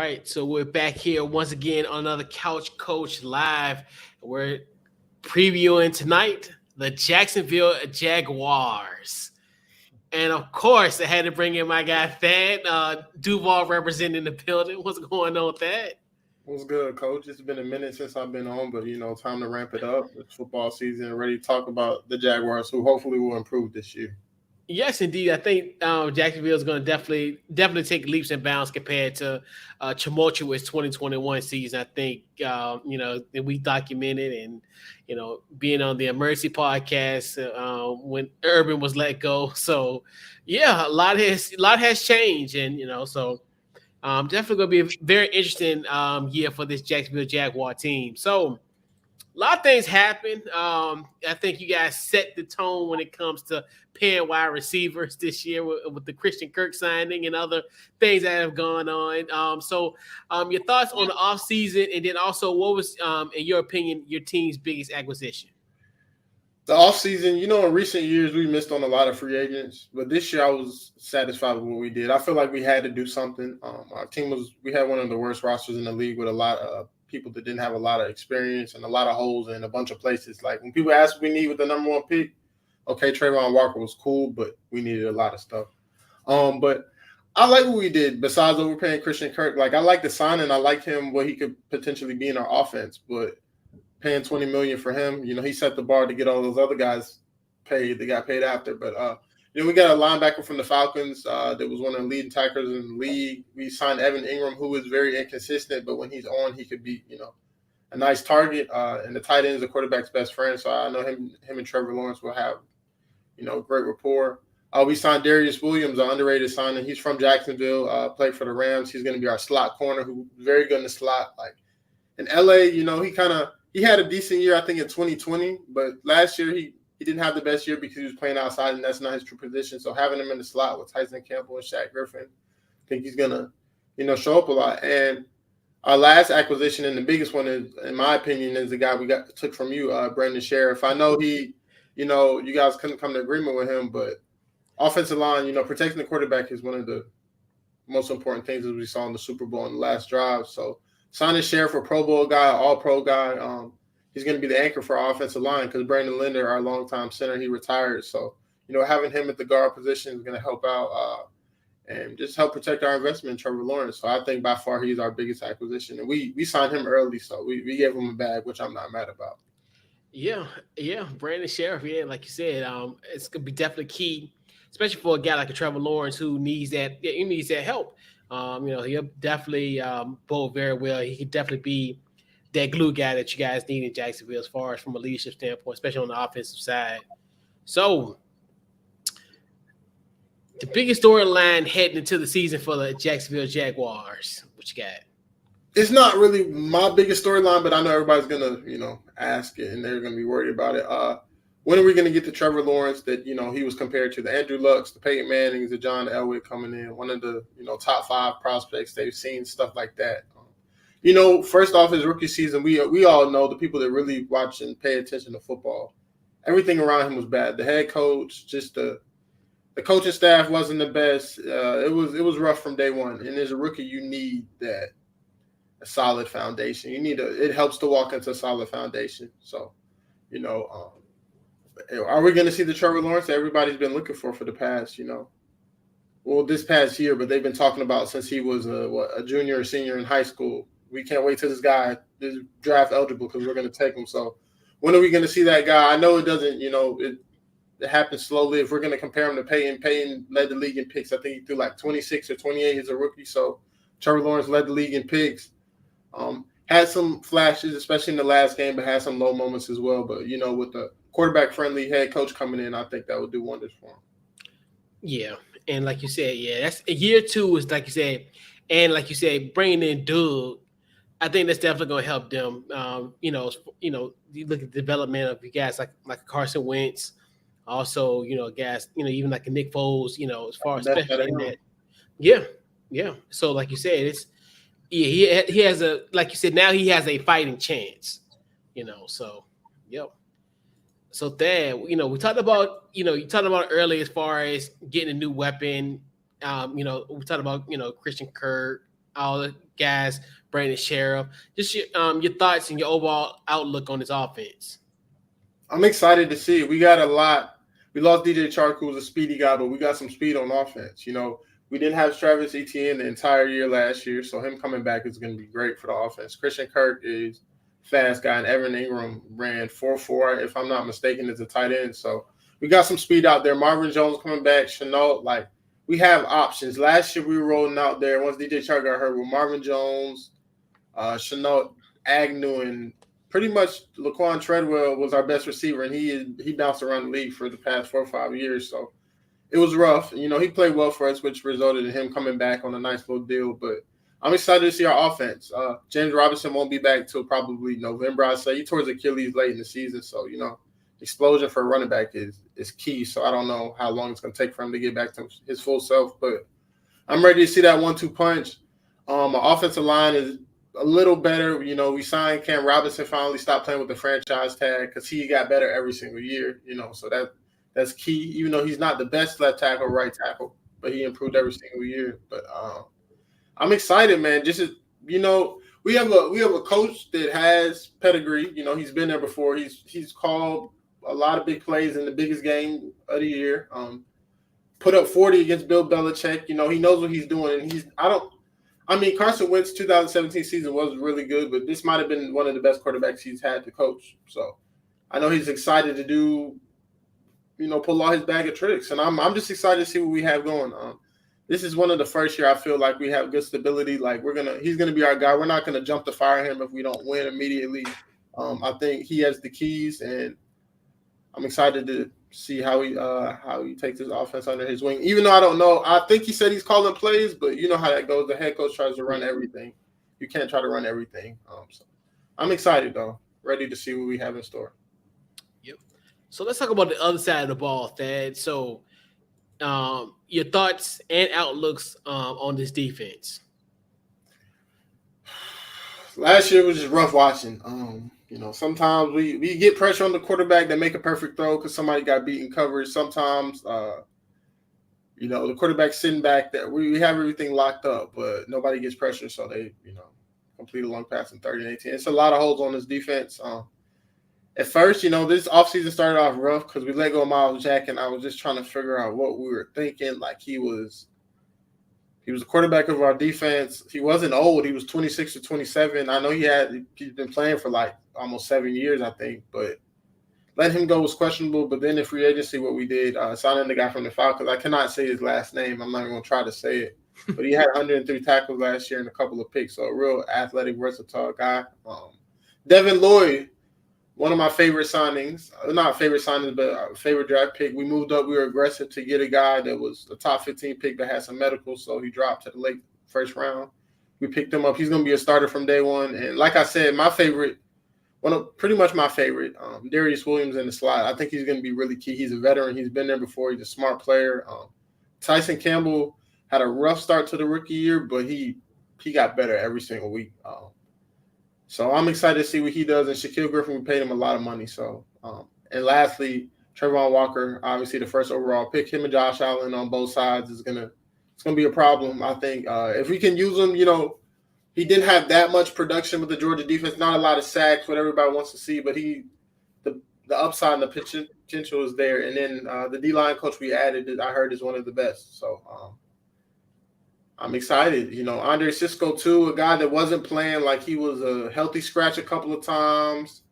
right, so we're back here once again on another Couch Coach Live. We're previewing tonight the Jacksonville Jaguars. And of course, I had to bring in my guy Thad, Duval representing the building. What's going on, Thad? What's good, Coach? It's been a minute since I've been on, but time to ramp it up. It's football season, ready to talk about the Jaguars, who hopefully will improve this year. Yes, indeed. I think Jacksonville is going to definitely take leaps and bounds compared to tumultuous 2021 season. I think that we documented and being on the Emergency podcast when Urban was let go. So yeah, a lot has changed, and so definitely going to be a very interesting year for this Jacksonville Jaguar team. So a lot of things happen. I think you guys set the tone when it comes to paying wide receivers this year with the Christian Kirk signing and other things that have gone on. So your thoughts on the offseason, and then also what was, in your opinion, your team's biggest acquisition? The offseason, in recent years we missed on a lot of free agents, but this year I was satisfied with what we did. I feel like we had to do something. Our team we had one of the worst rosters in the league with a lot of people that didn't have a lot of experience and a lot of holes in a bunch of places. Like when people ask what we need with the number one pick, okay, Trayvon Walker was cool, but we needed a lot of stuff. But I like what we did besides overpaying Christian Kirk. Like I like the signing. I like him, what he could potentially be in our offense, but paying $20 million for him, he set the bar to get all those other guys paid. They got paid after. But we got a linebacker from the Falcons that was one of the leading tacklers in the league. We signed Evan Ingram, who is very inconsistent, but when he's on, he could be, a nice target. And the tight end is the quarterback's best friend, so I know him and Trevor Lawrence will have, great rapport. We signed Darius Williams, an underrated signing. He's from Jacksonville, played for the Rams. He's going to be our slot corner, who's very good in the slot. Like in LA, he had a decent year, I think, in 2020, but last year he didn't have the best year because he was playing outside, and that's not his true position. So having him in the slot with Tyson Campbell and Shaq Griffin, I think he's gonna, show up a lot. And our last acquisition, and the biggest one, is, in my opinion, is the guy we took from you, Brandon Sheriff. I know you guys couldn't come to agreement with him, but offensive line, protecting the quarterback is one of the most important things, as we saw in the Super Bowl in the last drive. So signing Sheriff, a Pro Bowl guy, All-Pro guy. He's going to be the anchor for our offensive line because Brandon Linder, our longtime center, he retired. So, having him at the guard position is going to help out and just help protect our investment in Trevor Lawrence. So I think by far he's our biggest acquisition. And we signed him early, so we gave him a bag, which I'm not mad about. Yeah. Brandon Sheriff, like you said, it's going to be definitely key, especially for a guy like a Trevor Lawrence who needs that. He needs that help. He'll definitely bowl very well. He could definitely be that glue guy that you guys need in Jacksonville as far as from a leadership standpoint, especially on the offensive side. So the biggest storyline heading into the season for the Jacksonville Jaguars, what you got? It's not really my biggest storyline, but I know everybody's going to, ask it, and they're going to be worried about it. When are we going to get the Trevor Lawrence that, he was compared to, the Andrew Lucks, the Peyton Mannings, the John Elway coming in, one of the, top 5 prospects they've seen, stuff like that. First off, his rookie season, we all know, the people that really watch and pay attention to football, everything around him was bad. The head coach, just the coaching staff wasn't the best. It was rough from day one. And as a rookie, you need a solid foundation. It helps to walk into a solid foundation. So, are we going to see the Trevor Lawrence that everybody's been looking for the past, this past year, but they've been talking about since he was a junior or senior in high school. We can't wait till this guy is draft eligible because we're going to take him. So when are we going to see that guy? I know it doesn't, it happens slowly. If we're going to compare him to Peyton led the league in picks. I think he threw like 26 or 28 as a rookie. So Trevor Lawrence led the league in picks. Had some flashes, especially in the last game, but had some low moments as well. But, with the quarterback-friendly head coach coming in, I think that would do wonders for him. Yeah, and like you said, that's year 2 is like you said, and like you said, bringing in Doug, I think that's definitely going to help them. You look at the development of you guys like Carson Wentz, also guys, even like a Nick Foles, as far as especially in that. Yeah. So like you said, it's he has a, like you said, now he has a fighting chance. So yep. So Thad, we talked about, you talked about earlier as far as getting a new weapon. We talked about, Christian Kirk, all the guys, Brandon Sheriff. Just your thoughts and your overall outlook on this offense. I'm excited to see it. We got a lot. We lost DJ Chark, who was a speedy guy, but we got some speed on offense. We didn't have Travis Etienne the entire year last year, so him coming back is going to be great for the offense. Christian Kirk is fast guy, and Evan Ingram ran 4.4, if I'm not mistaken, as a tight end. So we got some speed out there. Marvin Jones coming back, Chenault, we have options. Last year we were rolling out there once DJ Chark got hurt with Marvin Jones, Chenault, Agnew, and pretty much Laquan Treadwell was our best receiver, and he bounced around the league for the past 4 or 5 years. So it was rough. He played well for us, which resulted in him coming back on a nice little deal. But I'm excited to see our offense. James Robinson won't be back till probably November, I'd say. He tore his Achilles late in the season. So, explosion for a running back is key. So I don't know how long it's going to take for him to get back to his full self. But I'm ready to see that 1-2 punch. Our offensive line is a little better. We signed Cam Robinson, finally stopped playing with the franchise tag because he got better every single year, so that's key, even though he's not the best left tackle, right tackle, but he improved every single year. But I'm excited, man. We have a coach that has pedigree. He's been there before. He's called a lot of big plays in the biggest game of the year. Put up 40 against Bill Belichick. He knows what he's doing, and Carson Wentz's 2017 season was really good, but this might have been one of the best quarterbacks he's had to coach. So I know he's excited to do, pull all his bag of tricks, and I'm just excited to see what we have going. This is one of the first year I feel like we have good stability. He's gonna be our guy. We're not gonna jump to fire him if we don't win immediately. I think he has the keys, and I'm excited to see how he takes his offense under his wing. Even though I don't know, I think he said he's calling plays, but you know how that goes. The head coach tries to run everything. You can't try to run everything. So I'm excited though, ready to see what we have in store. Yep. So let's talk about the other side of the ball, Thad. So your thoughts and outlooks on this defense. Last year was just rough watching. Sometimes we get pressure on the quarterback that make a perfect throw because somebody got beat in coverage. Sometimes, the quarterback's sitting back there. We have everything locked up, but nobody gets pressure, so they, complete a long pass in 30 and 18. It's a lot of holes on this defense. At first, this offseason started off rough because we let go of Miles Jack, and I was just trying to figure out what we were thinking. He was the quarterback of our defense. He wasn't old. He was 26 or 27. I know he's been playing for almost 7 years, I think. But letting him go was questionable. But then in free agency, what we did, signing the guy from the Falcons, I cannot say his last name. I'm not even going to try to say it. But he had 103 tackles last year and a couple of picks. So a real athletic, versatile guy. Devin Lloyd, one of my favorite signings. Not favorite signings, but a favorite draft pick. We moved up. We were aggressive to get a guy that was a top 15 pick that had some medical, so he dropped to the late first round. We picked him up. He's going to be a starter from day one. And like I said, pretty much my favorite, Darius Williams in the slot. I think he's going to be really key. He's a veteran. He's been there before. He's a smart player. Tyson Campbell had a rough start to the rookie year, but he got better every single week. So I'm excited to see what he does. And Shaquille Griffin, we paid him a lot of money. So, and lastly, Trevor Walker, obviously the first overall pick. Him and Josh Allen on both sides it's gonna be a problem. I think if we can use him, he didn't have that much production with the Georgia defense. Not a lot of sacks, what everybody wants to see, but the upside and the potential is there. And then the D-line coach we added, I heard, is one of the best. So I'm excited. Andre Cisco, too, a guy that wasn't playing, he was a healthy scratch a couple of times.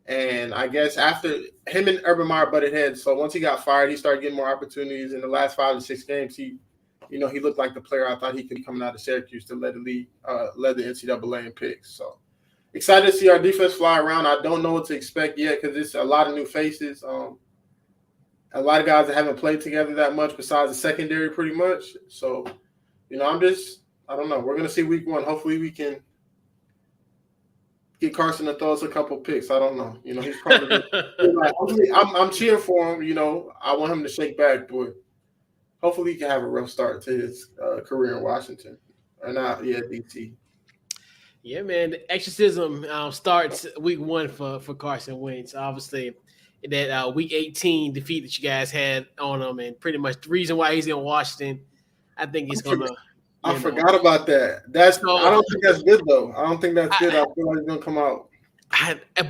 And I guess after him and Urban Meyer butted heads, so once he got fired, he started getting more opportunities. In the last 5 to 6 games, he looked like the player I thought he could be coming out of Syracuse to led the NCAA in picks. So excited to see our defense fly around. I don't know what to expect yet because it's a lot of new faces. A lot of guys that haven't played together that much besides the secondary pretty much. So, I don't know. We're going to see week 1. Hopefully we can get Carson to throw us a couple picks. I don't know. He's probably I'm cheering for him. I want him to shake back, but hopefully he can have a rough start to his career in Washington. Or not, DC. Yeah, man. The exorcism starts week 1 for Carson Wentz. Obviously, that week 18 defeat that you guys had on him, and pretty much the reason why he's in Washington, I think he's going to I forgot about that. I don't think that's good though. I don't think that's good. I feel like it's gonna come out.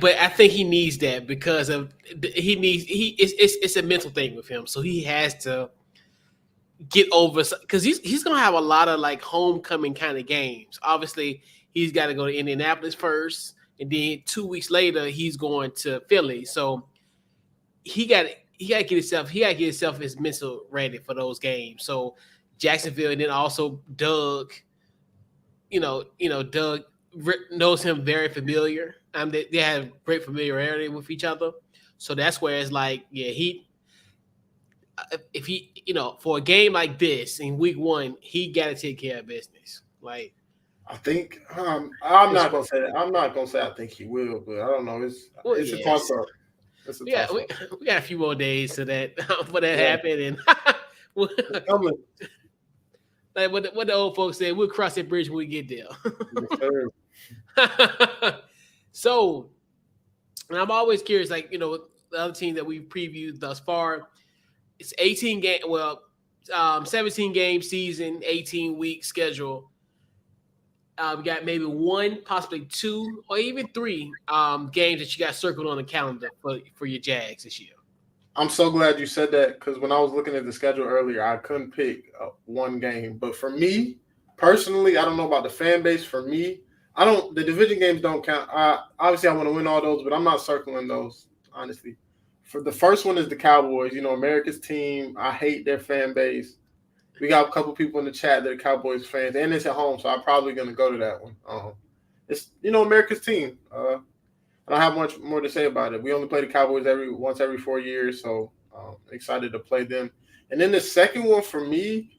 But I think he needs that because it's a mental thing with him. So he has to get over because he's gonna have a lot of like homecoming kind of games. Obviously, he's got to go to Indianapolis first, and then 2 weeks later he's going to Philly. So he got to get himself his mental ready for those games. So Jacksonville, and then also Doug. Doug knows him very familiar. They have great familiarity with each other. So that's where it's like, yeah, if he, for a game like this in week 1, he got to take care of business. Like, I think I'm not gonna say that. I'm not gonna say I think he will, but I don't know. It's a toss up. We got a few more days to that for that happen, and like what the old folks said, we'll cross that bridge when we get there. So, and I'm always curious, like, the other team that we've previewed thus far, it's 17 game season, 18-week schedule. We got maybe 1, possibly 2, or even 3 games that you got circled on the calendar for your Jags this year. I'm so glad you said that because when I was looking at the schedule earlier, I couldn't pick one game. But for me, personally, I don't know about the fan base. For me, the division games don't count. Obviously, I want to win all those, but I'm not circling those, honestly. For the first one is the Cowboys, America's team. I hate their fan base. We got a couple people in the chat that are Cowboys fans, and it's at home, so I'm probably going to go to that one. It's, America's team. I don't have much more to say about it. We only play the Cowboys once every 4 years, so excited to play them. And then the second one for me,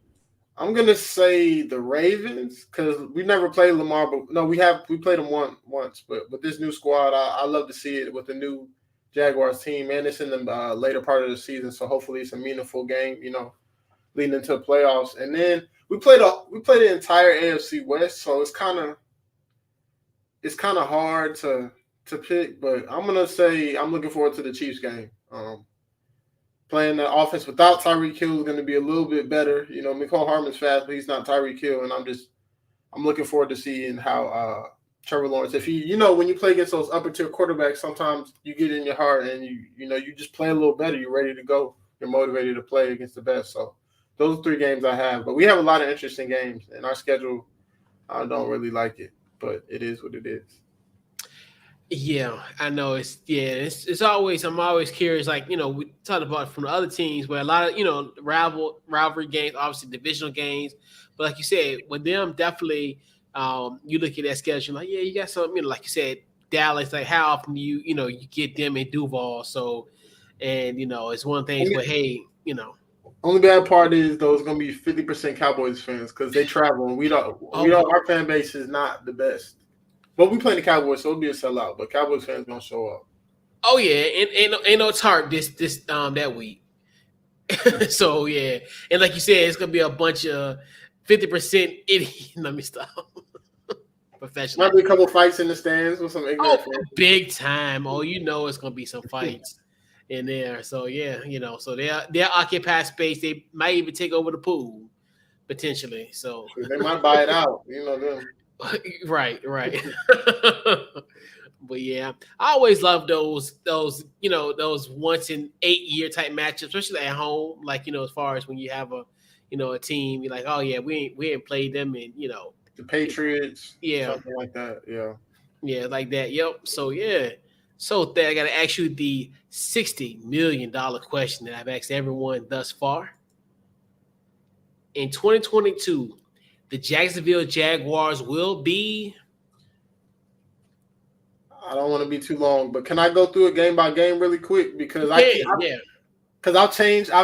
I'm gonna say the Ravens because we never played Lamar, but no, we played them once. But with this new squad, I love to see it with the new Jaguars team, and it's in the later part of the season, so hopefully it's a meaningful game, leading into the playoffs. And then we played the entire AFC West, so it's kind of hard to pick, but I'm going to say I'm looking forward to the Chiefs game. Playing the offense without Tyreek Hill is going to be a little bit better. Mecole Hardman's fast, but he's not Tyreek Hill, and I'm looking forward to seeing how Trevor Lawrence, if he, when you play against those upper tier quarterbacks, sometimes you get in your heart and you just play a little better. You're ready to go. You're motivated to play against the best. So those are 3 games I have, but we have a lot of interesting games, and our schedule, I don't really like it, but it is what it is. Yeah, I know. It's always, I'm always curious, like, we talked about from the other teams where a lot of, rivalry games, obviously divisional games, but like you said, with them, definitely, you look at that schedule, like, yeah, you got some, like you said, Dallas, like how often do you get them in Duval. So, and, it's one of the things where, hey, Only bad part is though, it's going to be 50% Cowboys fans because they travel and our fan base is not the best. But we play the Cowboys, so it'll be a sellout. But Cowboys fans gonna show up. Oh yeah, ain't no tarp this that week. So yeah, and like you said, it's gonna be a bunch of 50% idiot. Let me stop. Professional. Might be a couple fights in the stands with some ignorant fans. Big time. Oh, it's gonna be some fights in there. So yeah, so they'll occupy space. They might even take over the pool potentially. So they might buy it out. Them. Right. But yeah, I always love those those once in 8-year type matchups, especially at home. Like as far as when you have a team, you're like, oh yeah, we ain't played them, and the Patriots, yeah, something like that, yeah, like that. Yep. So yeah, so I got to ask you the $60 million question that I've asked everyone thus far. In 2022. The Jacksonville Jaguars will be. I don't want to be too long, but can I go through it game by game really quick because because I'll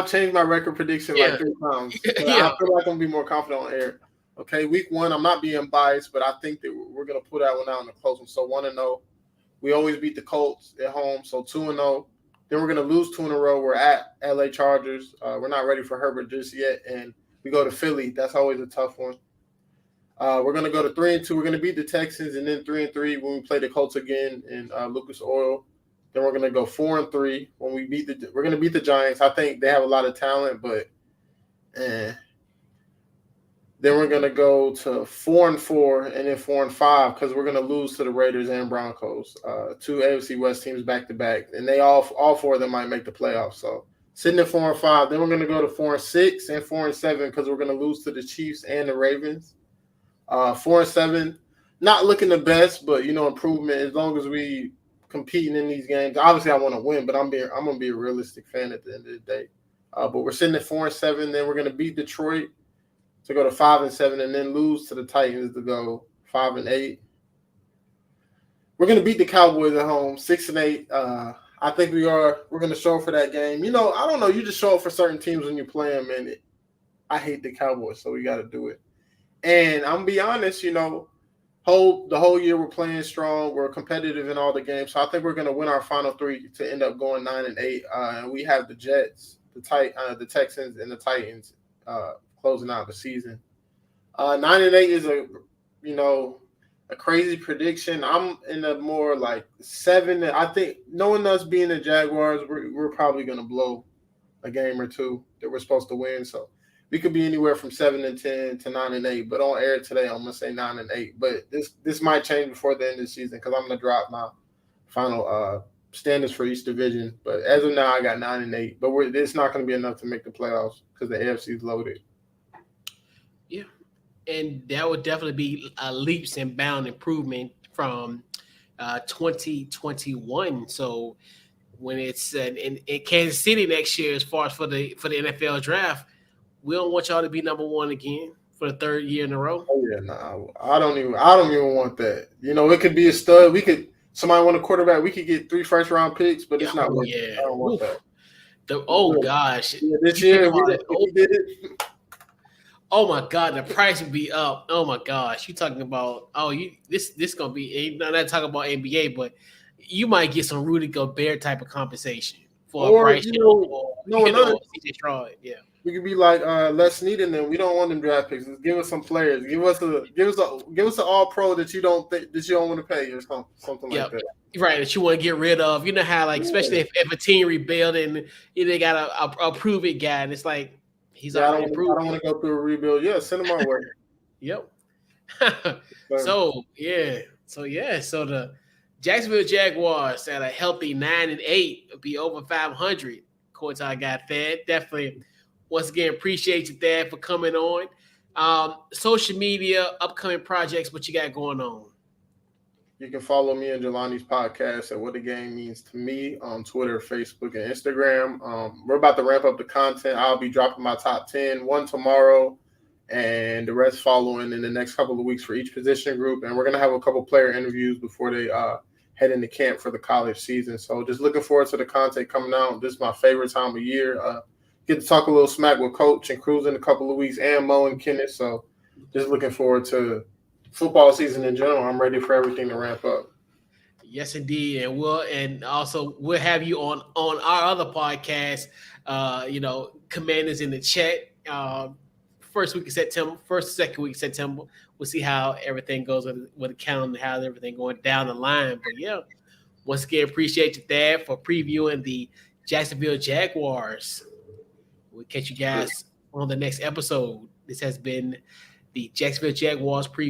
change my record prediction like 3 times. I feel like I'm gonna be more confident on air. Okay, week 1, I'm not being biased, but I think that we're gonna pull that one out in the close one. So 1-0. We always beat the Colts at home, so 2-0. Then we're gonna lose 2 in a row. We're at LA Chargers. We're not ready for Herbert just yet, and we go to Philly. That's always a tough one. We're going to go to 3-2. We're going to beat the Texans, and then 3-3 when we play the Colts again in Lucas Oil. Then we're going to go 4-3 when we're going to beat the Giants. I think they have a lot of talent, but Then we're gonna go to 4-4, and then 4-5 because we're gonna lose to the Raiders and Broncos, two AFC West teams back to back, and they all four of them might make the playoffs. So sitting at 4-5, then we're gonna go to 4-6 and 4-7 because we're gonna lose to the Chiefs and the Ravens. 4-7, not looking the best, but improvement as long as we competing in these games. Obviously, I want to win, but I'm gonna be a realistic fan at the end of the day. But we're sitting at 4-7. Then we're gonna beat Detroit to go to 5-7, and then lose to the Titans to go 5-8. We're gonna beat the Cowboys at home 6-8. I think we're gonna show up for that game. I don't know. You just show up for certain teams when you play them, and I hate the Cowboys, so we got to do it. And I'm gonna be honest. The whole year we're playing strong. We're competitive in all the games, so I think we're gonna win our final 3 to end up going 9-8. And we have the Jets, the Texans, and the Titans closing out the season. 9-8 is a crazy prediction. I'm in a more like 7. I think knowing us being the Jaguars, we're probably gonna blow a game or two that we're supposed to win. So we could be anywhere from 7-10 to 9-8. But on air today, I'm gonna say 9-8. But this might change before the end of the season because I'm gonna drop my final standards for each division. But as of now, I got 9-8. But it's not gonna be enough to make the playoffs because the AFC is loaded. Yeah, and that would definitely be a leaps and bound improvement from 2021. So when it's in Kansas City next year, as far as for the NFL draft, we don't want y'all to be number 1 again for the 3rd year in a row. Oh yeah, no, I don't even want that. It could be a stud. Somebody want a quarterback. We could get 3 first-round picks, but it's not worth it. I don't want that. Gosh, this year we did it. Oh my God, the price would be up. Oh my gosh, you talking about this gonna be not talking about NBA, but you might get some Rudy Gobert type of compensation for a price. CJ Stroud, yeah. We could be like Les Snead and them. We don't want them draft picks. Just give us some players. Give us an all pro that you don't want to pay or something like that. Right, that you want to get rid of. You know how especially if a team rebuild and they got a prove it guy, and it's like. He's already approved. I don't want to go through a rebuild. Yeah, send him our way. Yep. So the Jacksonville Jaguars at a healthy 9-8 would be over 500. According to our guy Thad. Definitely, once again, appreciate you, Thad, for coming on. Social media, upcoming projects, what you got going on? You can follow me and Jelani's podcast at What the Game Means to Me on Twitter, Facebook, and Instagram. We're about to ramp up the content. I'll be dropping my top 10, one tomorrow, and the rest following in the next couple of weeks for each position group. And we're going to have a couple player interviews before they head into camp for the college season. So just looking forward to the content coming out. This is my favorite time of year. Get to talk a little smack with Coach and Cruz in a couple of weeks, and Mo and Kenneth. So just looking forward to football season in general. I'm ready for everything to ramp up. Yes, indeed, and we'll have you on our other podcast. Commanders in the chat. First week of September, second week of September. We'll see how everything goes with the calendar, how everything going down the line. But yeah, once again, appreciate you, Dad, for previewing the Jacksonville Jaguars. We'll catch you guys on the next episode. This has been the Jacksonville Jaguars preview.